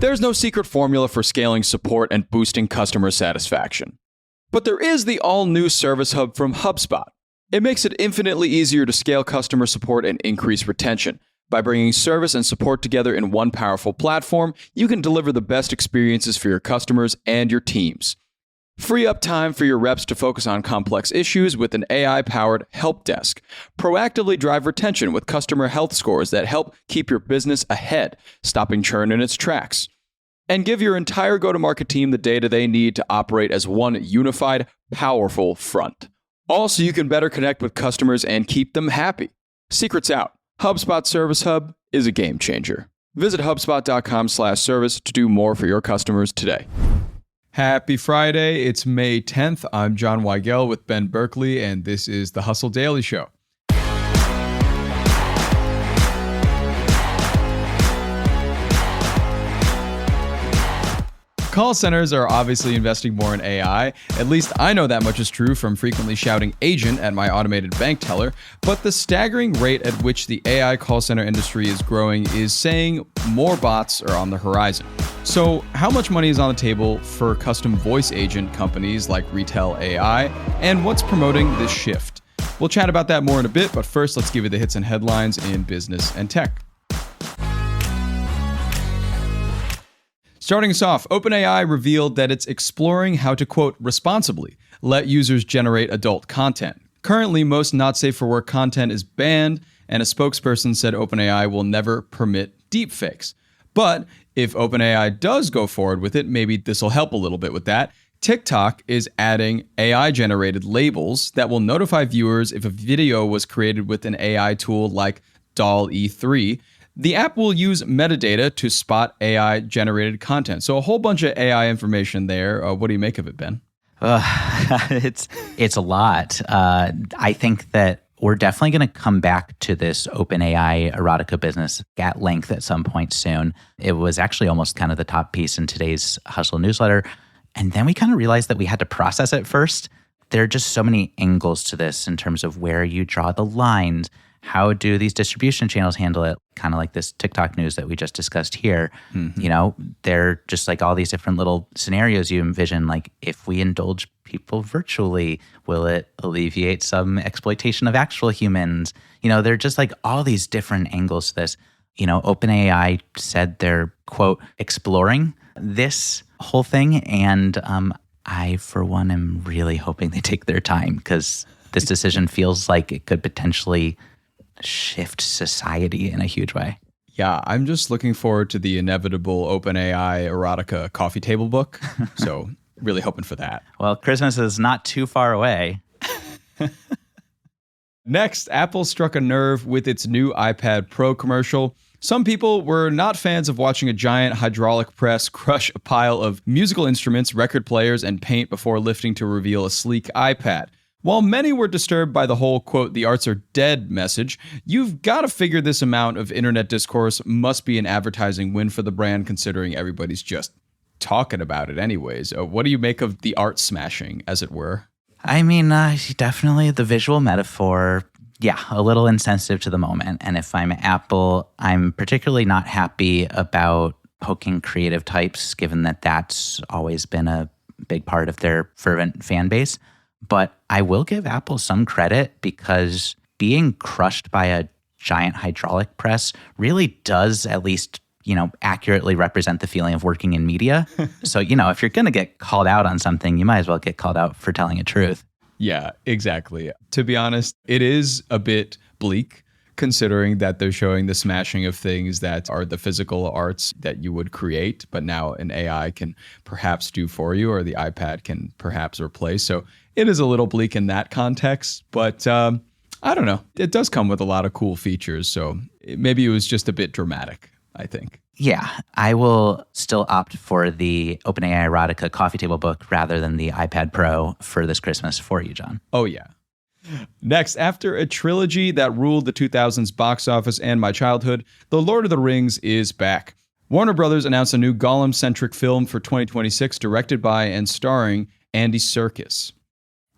There's no secret formula for scaling support and boosting customer satisfaction. But there is the all-new Service Hub from HubSpot. It makes it infinitely easier to scale customer support and increase retention. By bringing service and support together in one powerful platform, you can deliver the best experiences for your customers and your teams. Free up time for your reps to focus on complex issues with an AI-powered help desk. Proactively drive retention with customer health scores that help keep your business ahead, stopping churn in its tracks. And give your entire go-to-market team the data they need to operate as one unified, powerful front. All so you can better connect with customers and keep them happy. Secrets out. HubSpot Service Hub is a game changer. Visit HubSpot.com/service to do more for your customers today. Happy Friday. It's May 10th. I'm John Weigell with Ben Berkley, and this is the Hustle Daily Show. Call centers are obviously investing more in AI. At least I know that much is true from frequently shouting agent at my automated bank teller. But the staggering rate at which the AI call center industry is growing is saying more bots are on the horizon. So how much money is on the table for custom voice agent companies like Retail AI, and what's promoting this shift? We'll chat about that more in a bit, but first let's give you the hits and headlines in business and tech. Starting us off, OpenAI revealed that it's exploring how to, quote, responsibly let users generate adult content. Currently, most not safe for work content is banned, and a spokesperson said OpenAI will never permit deepfakes. But if OpenAI does go forward with it, maybe this will help a little bit with that. TikTok is adding AI-generated labels that will notify viewers if a video was created with an AI tool like DALL-E 3. The app will use metadata to spot AI-generated content. So a whole bunch of AI information there. What do you make of it, Ben? It's a lot. I think that we're definitely going to come back to this OpenAI erotica business at length at some point soon. It was actually almost kind of the top piece in today's Hustle newsletter. And then we kind of realized that we had to process it first. There are just so many angles to this in terms of where you draw the lines. How do these distribution channels handle it? Kind of like this TikTok news that we just discussed here. Mm-hmm. You know, they're just like all these different little scenarios you envision. Like, if we indulge people virtually, will it alleviate some exploitation of actual humans? You know, they're just like all these different angles to this. You know, OpenAI said they're, quote, exploring this whole thing. And I, for one, am really hoping they take their time, because this decision feels like it could potentially shift society in a huge way. Yeah, I'm just looking forward to the inevitable OpenAI erotica coffee table book. So really hoping for that. Well, Christmas is not too far away. Next, Apple struck a nerve with its new iPad Pro commercial. Some people were not fans of watching a giant hydraulic press crush a pile of musical instruments, record players, and paint before lifting to reveal a sleek iPad. While many were disturbed by the whole, quote, the arts are dead message, you've got to figure this amount of internet discourse must be an advertising win for the brand, considering everybody's just talking about it anyways. What do you make of the art smashing, as it were? I mean, definitely the visual metaphor, yeah, a little insensitive to the moment. And if I'm Apple, I'm particularly not happy about poking creative types, given that that's always been a big part of their fervent fan base. But I will give Apple some credit, because being crushed by a giant hydraulic press really does at least, you know, accurately represent the feeling of working in media. So, you know, if you're going to get called out on something, you might as well get called out for telling a truth. Yeah, exactly. To be honest, it is a bit bleak, considering that they're showing the smashing of things that are the physical arts that you would create, but now an AI can perhaps do for you, or the iPad can perhaps replace. So it is a little bleak in that context, but I don't know. It does come with a lot of cool features, so maybe it was just a bit dramatic, I think. Yeah, I will still opt for the OpenAI erotica coffee table book rather than the iPad Pro for this Christmas for you, John. Oh, yeah. Next, after a trilogy that ruled the 2000s box office and my childhood, The Lord of the Rings is back. Warner Brothers announced a new Gollum-centric film for 2026, directed by and starring Andy Serkis.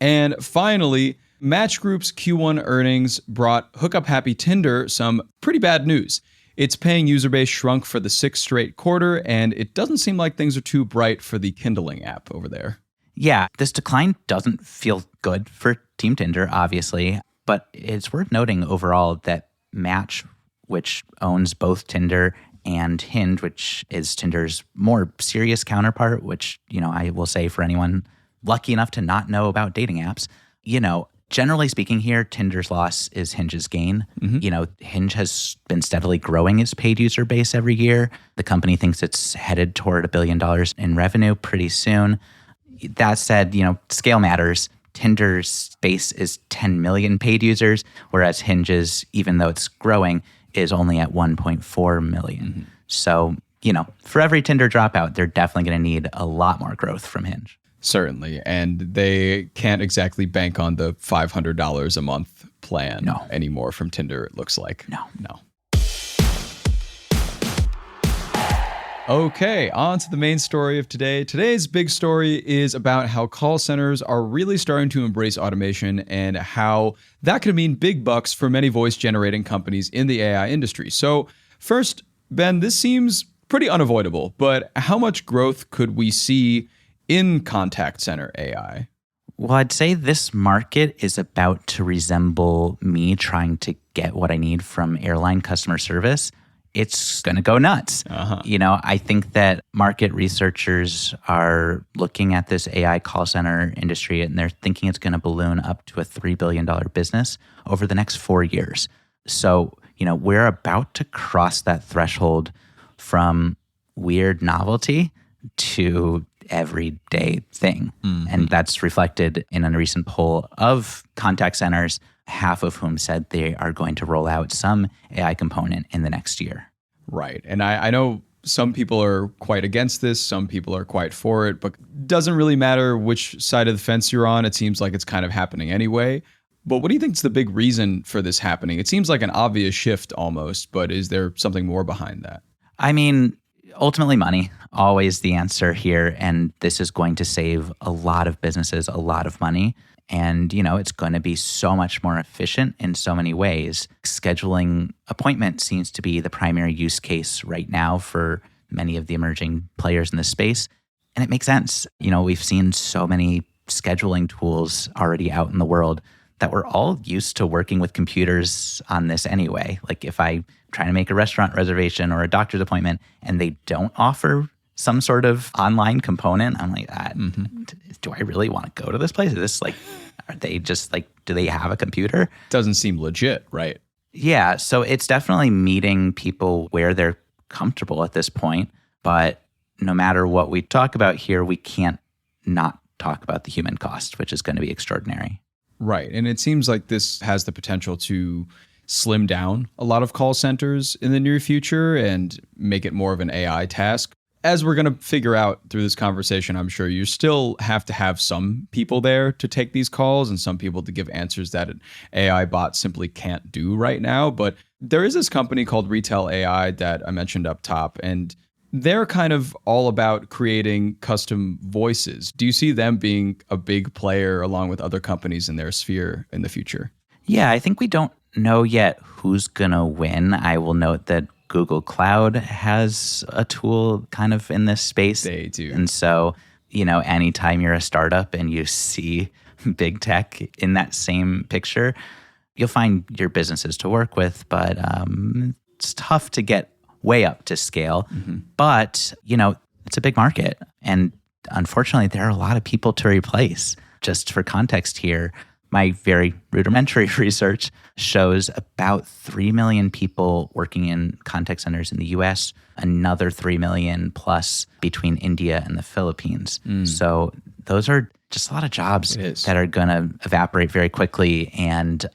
And finally, Match Group's Q1 earnings brought Hookup Happy Tinder some pretty bad news. Its paying user base shrunk for the sixth straight quarter, and it doesn't seem like things are too bright for the Kindling app over there. Yeah, this decline doesn't feel good for Team Tinder, obviously, but it's worth noting overall that Match, which owns both Tinder and Hinge, which is Tinder's more serious counterpart, which, I will say for anyone lucky enough to not know about dating apps, generally speaking here, Tinder's loss is Hinge's gain. Hinge has been steadily growing its paid user base every year. The company thinks it's headed toward $1 billion in revenue pretty soon. That said, scale matters. Tinder's base is 10 million paid users, whereas Hinge's, even though it's growing, is only at 1.4 million. So, for every Tinder dropout, they're definitely going to need a lot more growth from Hinge. Certainly. And they can't exactly bank on the $500 a month plan anymore from Tinder, it looks like. No. Okay, on to the main story of today. Today's big story is about how call centers are really starting to embrace automation and how that could mean big bucks for many voice-generating companies in the AI industry. So first, Ben, this seems pretty unavoidable, but how much growth could we see in contact center AI? Well, I'd say this market is about to resemble me trying to get what I need from airline customer service. It's going to go nuts. I think that market researchers are looking at this AI call center industry and they're thinking it's going to balloon up to a $3 billion business over the next 4 years. So, we're about to cross that threshold from weird novelty to everyday thing. And that's reflected in a recent poll of contact centers, half of whom said they are going to roll out some AI component in the next year. Right. And I know some people are quite against this, some people are quite for it, but it doesn't really matter which side of the fence you're on. It seems like it's kind of happening anyway. But what do you think is the big reason for this happening? It seems like an obvious shift almost, but is there something more behind that? I mean, ultimately money, always the answer here. And this is going to save a lot of businesses a lot of money. And, it's going to be so much more efficient in so many ways. Scheduling appointments seems to be the primary use case right now for many of the emerging players in this space. And it makes sense. We've seen so many scheduling tools already out in the world that we're all used to working with computers on this anyway. Like if I try to make a restaurant reservation or a doctor's appointment and they don't offer some sort of online component, I'm like, do I really want to go to this place? Is this are they just do they have a computer? Doesn't seem legit, right? Yeah, so it's definitely meeting people where they're comfortable at this point. But no matter what we talk about here, we can't not talk about the human cost, which is going to be extraordinary. Right. And it seems like this has the potential to slim down a lot of call centers in the near future and make it more of an AI task. As we're going to figure out through this conversation, I'm sure you still have to have some people there to take these calls and some people to give answers that an AI bot simply can't do right now. But there is this company called Retail AI that I mentioned up top, and they're kind of all about creating custom voices. Do you see them being a big player along with other companies in their sphere in the future? Yeah, I think we don't know yet who's going to win. I will note that Google Cloud has a tool kind of in this space. They do. And so, anytime you're a startup and you see big tech in that same picture, you'll find your businesses to work with, but it's tough to get way up to scale. But, it's a big market. And unfortunately, there are a lot of people to replace. Just for context here, my very rudimentary research shows about 3 million people working in contact centers in the US, another 3 million plus between India and the Philippines. So those are just a lot of jobs that are going to evaporate very quickly. And,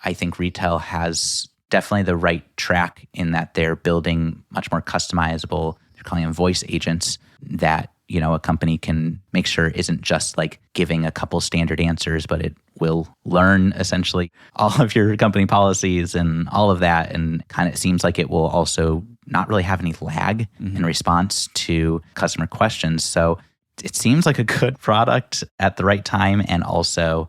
I think retail has definitely the right track in that they're building much more customizable, they're calling them voice agents that a company can make sure isn't just giving a couple standard answers, but it will learn essentially all of your company policies and all of that. And kind of seems like it will also not really have any lag in response to customer questions. So it seems like a good product at the right time. And also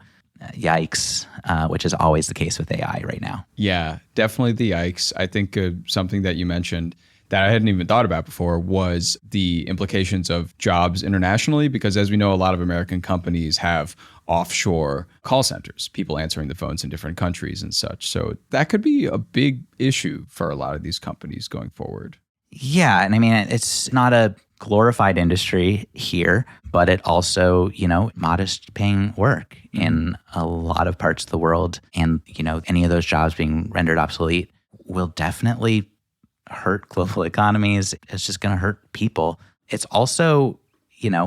yikes, which is always the case with AI right now. Yeah, definitely the yikes. I think something that you mentioned that I hadn't even thought about before was the implications of jobs internationally, because as we know, a lot of American companies have offshore call centers, people answering the phones in different countries and such. So that could be a big issue for a lot of these companies going forward. Yeah. And I mean, it's not a glorified industry here, but it also, modest paying work in a lot of parts of the world. And, any of those jobs being rendered obsolete will definitely hurt global economies. It's just going to hurt people. It's also,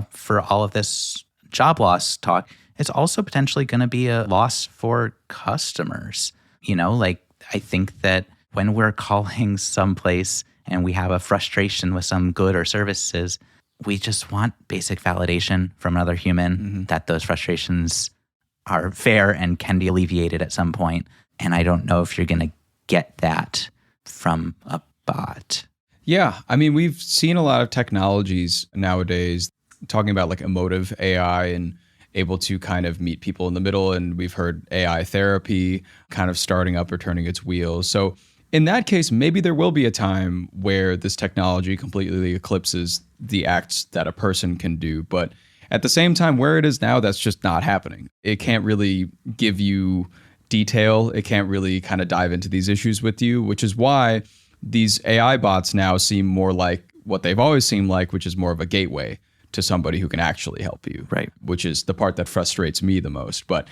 for all of this job loss talk, it's also potentially going to be a loss for customers. I think that when we're calling someplace and we have a frustration with some good or services, we just want basic validation from another human that those frustrations are fair and can be alleviated at some point. And I don't know if you're going to get that from a bot. Yeah. I mean, we've seen a lot of technologies nowadays talking about like emotive AI and able to kind of meet people in the middle. And we've heard AI therapy kind of starting up or turning its wheels. So in that case, maybe there will be a time where this technology completely eclipses the acts that a person can do. But at the same time, where it is now, that's just not happening. It can't really give you detail. It can't really kind of dive into these issues with you, which is why these AI bots now seem more like what they've always seemed like, which is more of a gateway to somebody who can actually help you. Right. Which is the part that frustrates me the most. But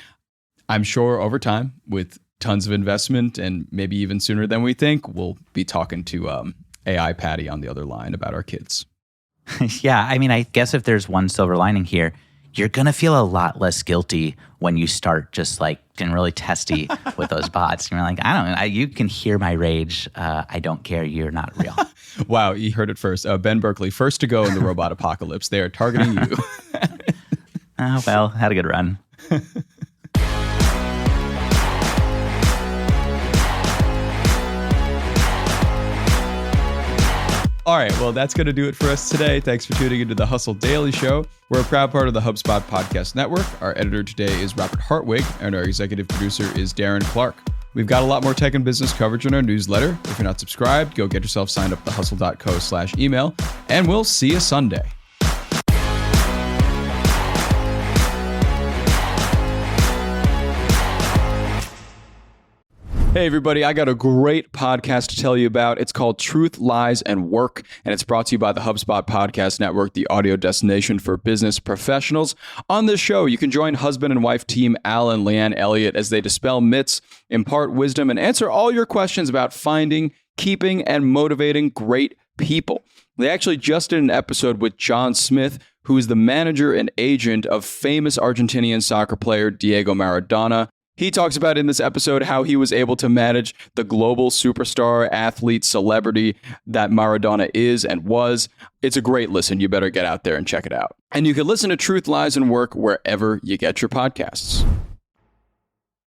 I'm sure over time, with tons of investment and maybe even sooner than we think, we'll be talking to AI Patty on the other line about our kids. Yeah. I mean, I guess if there's one silver lining here, you're going to feel a lot less guilty when you start just like getting really testy with those bots. You're like, I don't know, you can hear my rage. I don't care. You're not real. Wow. You heard it first. Ben Berkley, first to go in the robot apocalypse. They are targeting you. Oh, well, had a good run. All right, well, that's going to do it for us today. Thanks for tuning into the Hustle Daily Show. We're a proud part of the HubSpot Podcast Network. Our editor today is Robert Hartwig, and our executive producer is Darren Clark. We've got a lot more tech and business coverage in our newsletter. If you're not subscribed, go get yourself signed up at thehustle.co/email, and we'll see you Sunday. Hey, everybody, I got a great podcast to tell you about. It's called Truth, Lies, and Work, and it's brought to you by the HubSpot Podcast Network, the audio destination for business professionals. On this show, you can join husband and wife team Al and Leanne Elliott as they dispel myths, impart wisdom, and answer all your questions about finding, keeping, and motivating great people. They actually just did an episode with John Smith, who is the manager and agent of famous Argentinian soccer player Diego Maradona. He talks about in this episode how he was able to manage the global superstar, athlete, celebrity that Maradona is and was. It's a great listen. You better get out there and check it out. And you can listen to Truth, Lies, and Work wherever you get your podcasts.